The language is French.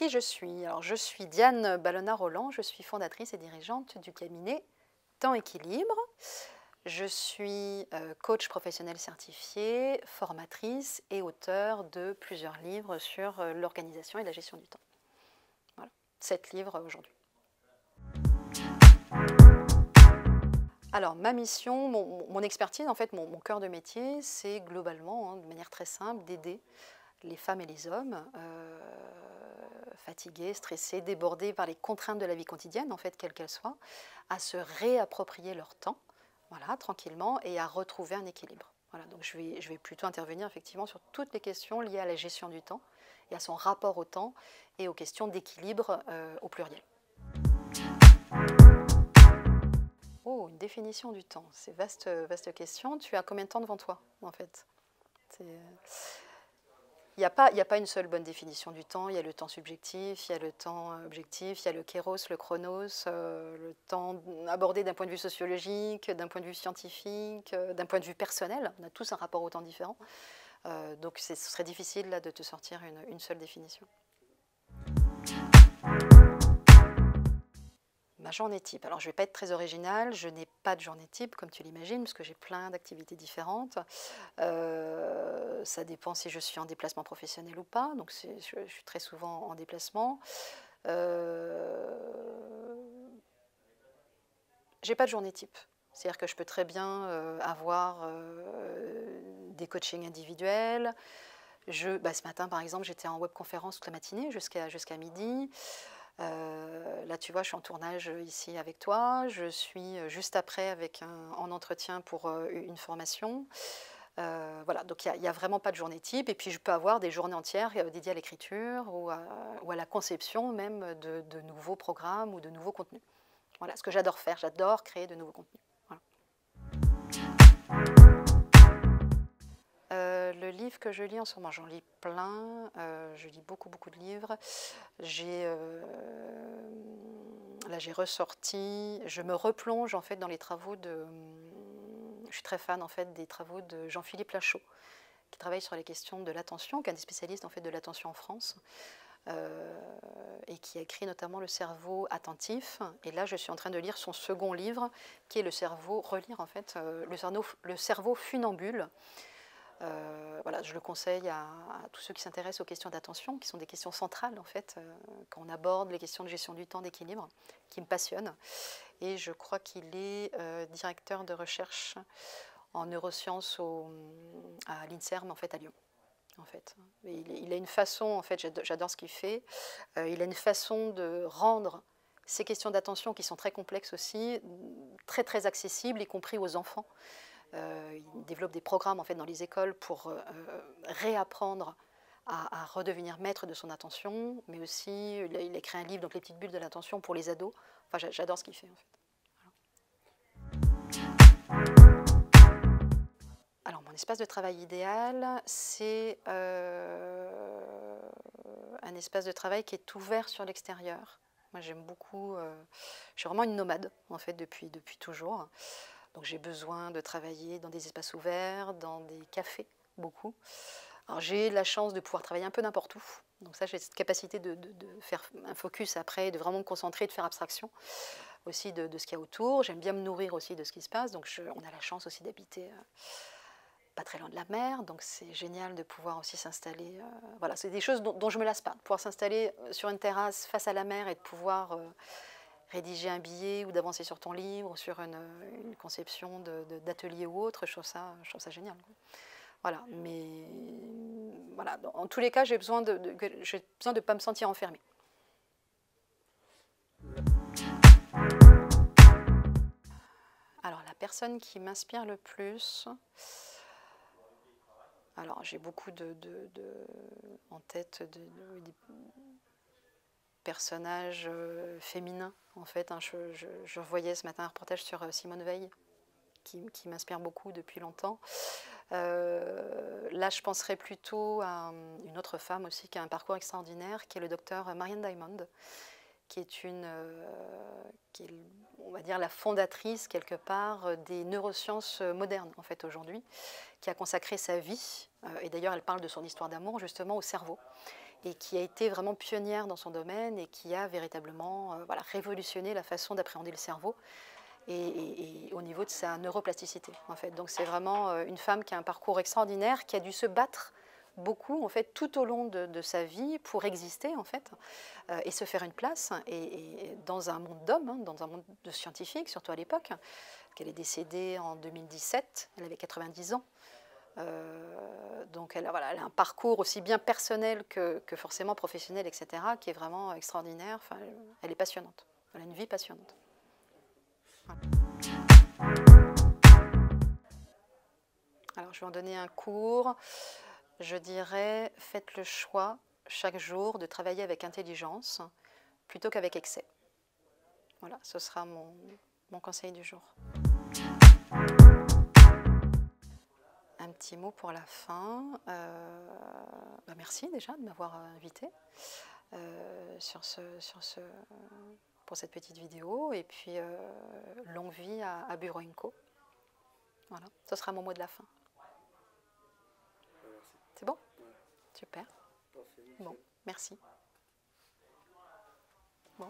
Qui je suis? Alors, je suis Diane Ballona-Roland, je suis fondatrice et dirigeante du cabinet Temps Équilibre. Je suis coach professionnel certifié, formatrice et auteure de plusieurs livres sur l'organisation et la gestion du temps. Voilà, 7 livres aujourd'hui. Alors, ma mission, mon expertise, en fait, mon cœur de métier, c'est globalement, de manière très simple, d'aider les femmes et les hommes fatigués, stressés, débordés par les contraintes de la vie quotidienne, en fait, quelles qu'elles soient, à se réapproprier leur temps, voilà, tranquillement, et à retrouver un équilibre. Voilà, donc je vais plutôt intervenir effectivement sur toutes les questions liées à la gestion du temps et à son rapport au temps et aux questions d'équilibre au pluriel. Oh, une définition du temps, c'est vaste, vaste question. Tu as combien de temps devant toi, en fait? Il n'y a pas une seule bonne définition du temps. Il y a le temps subjectif, il y a le temps objectif, il y a le kéros, le chronos, le temps abordé d'un point de vue sociologique, d'un point de vue scientifique, d'un point de vue personnel. On a tous un rapport au temps différent. Donc ce serait difficile là, de te sortir une seule définition. Ma journée type. Alors, je ne vais pas être très originale, je n'ai pas de journée type, comme tu l'imagines, parce que j'ai plein d'activités différentes. Ça dépend si je suis en déplacement professionnel ou pas, donc je suis très souvent en déplacement. J'ai pas de journée type. C'est-à-dire que je peux très bien avoir des coachings individuels. Ce matin, par exemple, j'étais en webconférence toute la matinée jusqu'à midi. Là, tu vois, je suis en tournage ici avec toi. Je suis juste après en entretien pour une formation. Voilà, donc il n'y a vraiment pas de journée type. Et puis, je peux avoir des journées entières dédiées à l'écriture ou à la conception même de nouveaux programmes ou de nouveaux contenus. Voilà, ce que j'adore faire. J'adore créer de nouveaux contenus. Voilà. Le livre que je lis en ce moment, j'en lis plein, je lis beaucoup de livres. Là j'ai ressorti, je me replonge en fait dans les travaux je suis très fan en fait des travaux de Jean-Philippe Lachaud, qui travaille sur les questions de l'attention, qui est un des spécialistes en fait de l'attention en France, et qui a écrit notamment Le cerveau attentif. Et là je suis en train de lire son second livre, qui est relire en fait le cerveau funambule. Voilà, je le conseille à tous ceux qui s'intéressent aux questions d'attention, qui sont des questions centrales en fait, quand on aborde les questions de gestion du temps, d'équilibre, qui me passionnent. Et je crois qu'il est directeur de recherche en neurosciences à l'INSERM en fait, à Lyon. En fait. Il a une façon, en fait, j'adore ce qu'il fait, il a une façon de rendre ces questions d'attention qui sont très complexes aussi, très accessibles, y compris aux enfants. Il développe des programmes en fait, dans les écoles pour réapprendre à redevenir maître de son attention, mais aussi il a écrit un livre, donc Les petites bulles de l'attention pour les ados. Enfin, j'adore ce qu'il fait en fait. Voilà. Alors, mon espace de travail idéal, c'est un espace de travail qui est ouvert sur l'extérieur. Moi, j'aime beaucoup. Je suis vraiment une nomade en fait depuis toujours. Donc j'ai besoin de travailler dans des espaces ouverts, dans des cafés, beaucoup. Alors j'ai la chance de pouvoir travailler un peu n'importe où. Donc ça, j'ai cette capacité de faire un focus après, de vraiment me concentrer, de faire abstraction aussi de ce qu'il y a autour. J'aime bien me nourrir aussi de ce qui se passe. Donc on a la chance aussi d'habiter pas très loin de la mer. Donc c'est génial de pouvoir aussi s'installer. Voilà, c'est des choses dont je ne me lasse pas. De pouvoir s'installer sur une terrasse face à la mer et de pouvoir rédiger un billet ou d'avancer sur ton livre ou sur une conception d'atelier ou autre, je trouve ça génial. Voilà, mais voilà, en tous les cas, j'ai besoin de ne pas me sentir enfermée. Alors, la personne qui m'inspire le plus, alors j'ai beaucoup en tête des personnages féminins, en fait. Hein. Je voyais ce matin un reportage sur Simone Veil, qui m'inspire beaucoup depuis longtemps. Là, je penserais plutôt à une autre femme aussi qui a un parcours extraordinaire, qui est le docteur Marianne Diamond, qui est on va dire, la fondatrice, quelque part, des neurosciences modernes, en fait, aujourd'hui, qui a consacré sa vie, et d'ailleurs, elle parle de son histoire d'amour, justement, au cerveau. et qui a été vraiment pionnière dans son domaine et qui a véritablement voilà, révolutionné la façon d'appréhender le cerveau et au niveau de sa neuroplasticité en fait. Donc c'est vraiment une femme qui a un parcours extraordinaire, qui a dû se battre beaucoup en fait tout au long de sa vie pour exister en fait et se faire une place et dans un monde d'hommes, hein, dans un monde de scientifiques surtout à l'époque, qu'elle est décédée en 2017, elle avait 90 ans. Donc voilà, elle a un parcours aussi bien personnel que forcément professionnel, etc., qui est vraiment extraordinaire. Enfin, elle est passionnante, elle a une vie passionnante. Voilà. Alors je vais en donner un cours. Je dirais, faites le choix chaque jour de travailler avec intelligence plutôt qu'avec excès. Voilà, ce sera mon conseil du jour. Un petit mot pour la fin. Merci déjà de m'avoir invité pour cette petite vidéo. Et puis, longue vie à Bureau Inco. Voilà, ce sera mon mot de la fin. C'est bon? Super. Bon, merci. Bon.